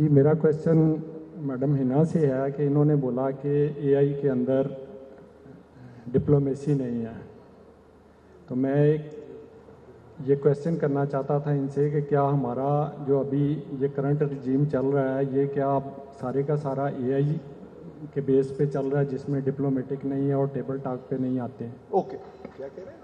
जी मेरा question madam Hina से है कि इन्होंने बोला कि एआई के अंदर डिप्लोमेसी नहीं है, तो मैं ये क्वेश्चन करना चाहता था इनसे कि क्या हमारा जो अभी ये करंट रिजीम चल रहा है ये क्या सारे का सारा एआई के बेस पे चल रहा है जिसमें डिप्लोमेटिक नहीं है और टेबल टॉक पे नहीं आते हैं? ओके, क्या कह रहे हैं?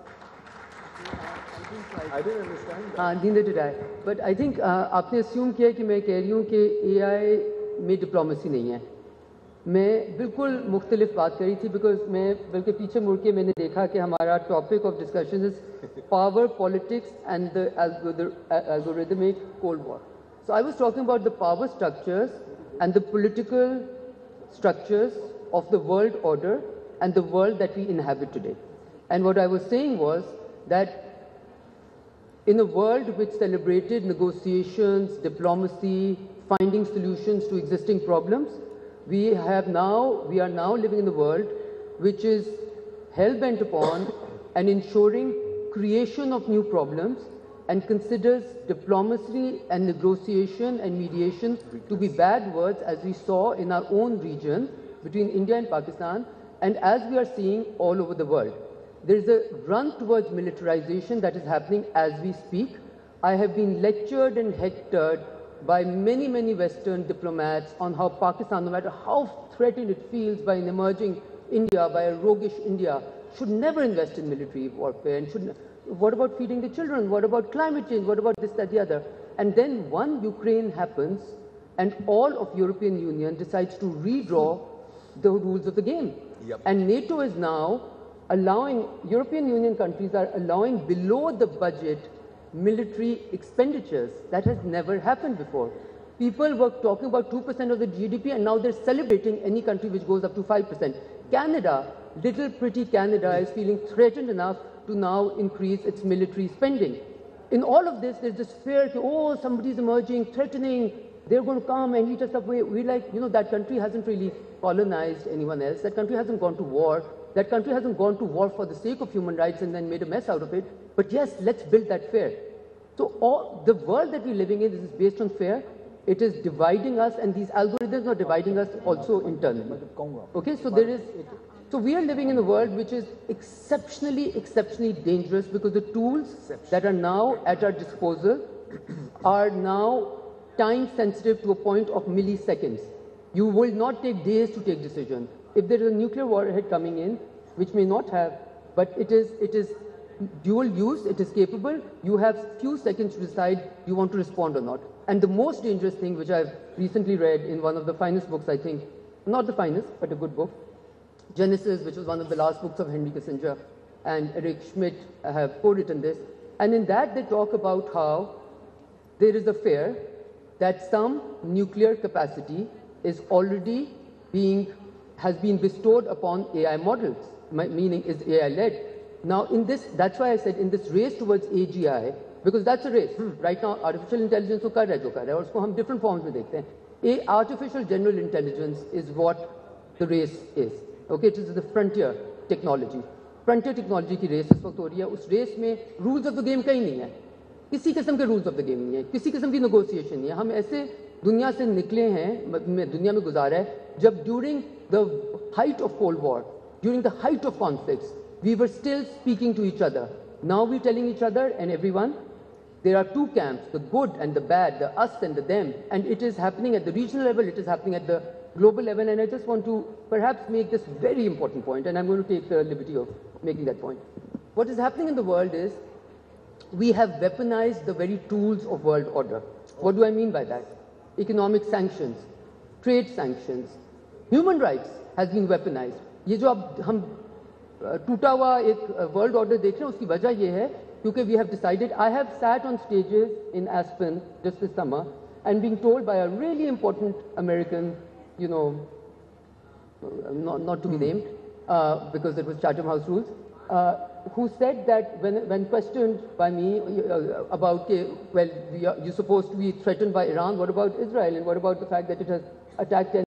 I didn't understand that. Neither did I. But I think आपने assume किया कि मैं कह रही हूँ कि AI में डिप्लोमेसी नहीं है. मैं बिल्कुल मुख्तलिफ बात करी थी बिकॉज मैं बल्कि पीछे मुड़ के मैंने देखा कि हमारा topic of discussion is power politics and the algorithmic cold war. So I was talking about the power structures and the political structures of the world order and the world that we inhabit today. And what I was saying was that in a world which celebrated negotiations, diplomacy, finding solutions to existing problems, we are now living in a world which is hell-bent upon and ensuring creation of new problems and considers diplomacy and negotiation and mediation to be bad words, as we saw in our own region between India and Pakistan, and as we are seeing all over the world. There is a run towards militarization that is happening as we speak. I have been lectured and hectored by many, many Western diplomats on how Pakistan, no matter how threatened it feels by an emerging India, by a roguish India, should never invest in military warfare. And what about feeding the children? What about climate change? What about this, that, the other? And then one Ukraine happens, and all of European Union decides to redraw the rules of the game. Yep. And NATO is now allowing, European Union countries are allowing below the budget military expenditures. That has never happened before. People were talking about 2% of the GDP and now they're celebrating any country which goes up to 5%. Canada, little pretty Canada, is feeling threatened enough to now increase its military spending. In all of this, there's this fear that, oh, somebody's emerging, threatening, they're going to come and eat us up. We're like, that country hasn't really colonized anyone else. That country hasn't gone to war. That country hasn't gone to war for the sake of human rights and then made a mess out of it. But yes, let's build that fear. So the world that we're living in is based on fear. It is dividing us, and these algorithms are dividing us also internally. Okay, so we are living in a world which is exceptionally dangerous because the tools that are now at our disposal are now time sensitive to a point of milliseconds. You will not take days to take decisions. If there is a nuclear warhead coming in, which may not have, but it is dual use, it is capable, you have few seconds to decide you want to respond or not. And the most dangerous thing, which I've recently read in one of the finest books, I think, not the finest, but a good book, Genesis, which was one of the last books of Henry Kissinger, and Eric Schmidt have co-written this. And in that they talk about how there is a fear that some nuclear capacity is already has been bestowed upon AI models, meaning is AI-led. Now, that's why I said in this race towards AGI, because that's a race. Right now, artificial intelligence को कर रहा है जो कर रहा है, और उसको हम different forms में देखते हैं. Artificial general intelligence is what the race is. Okay, it is the frontier technology. Frontier technology की race इस वक्त हो रही है. उस race में rules of the game कहीं नहीं है. किसी किस्म के rules of the game नहीं है. किसी किस्म की negotiation नहीं है. हम ऐसे दुनिया से निकले हैं, दुनिया में गुजारा है, जब during the height of Cold War, during the height of conflicts, we were still speaking to each other. Now we're telling each other and everyone, there are two camps, the good and the bad, the us and the them, and it is happening at the regional level, it is happening at the global level, and I just want to perhaps make this very important point, and I'm going to take the liberty of making that point. What is happening in the world is, we have weaponized the very tools of world order. What do I mean by that? Economic sanctions, trade sanctions, human rights has been weaponized. ये जो अब हम टूटा हुआ एक world order देख रहे हैं, उसकी वजह ये है क्योंकि we have decided. I have sat on stages in Aspen just this summer and being told by a really important American, not to be named because it was Chatham House rules, who said that when questioned by me about, well, you're supposed to be threatened by Iran, what about Israel, and what about the fact that it has attacked 10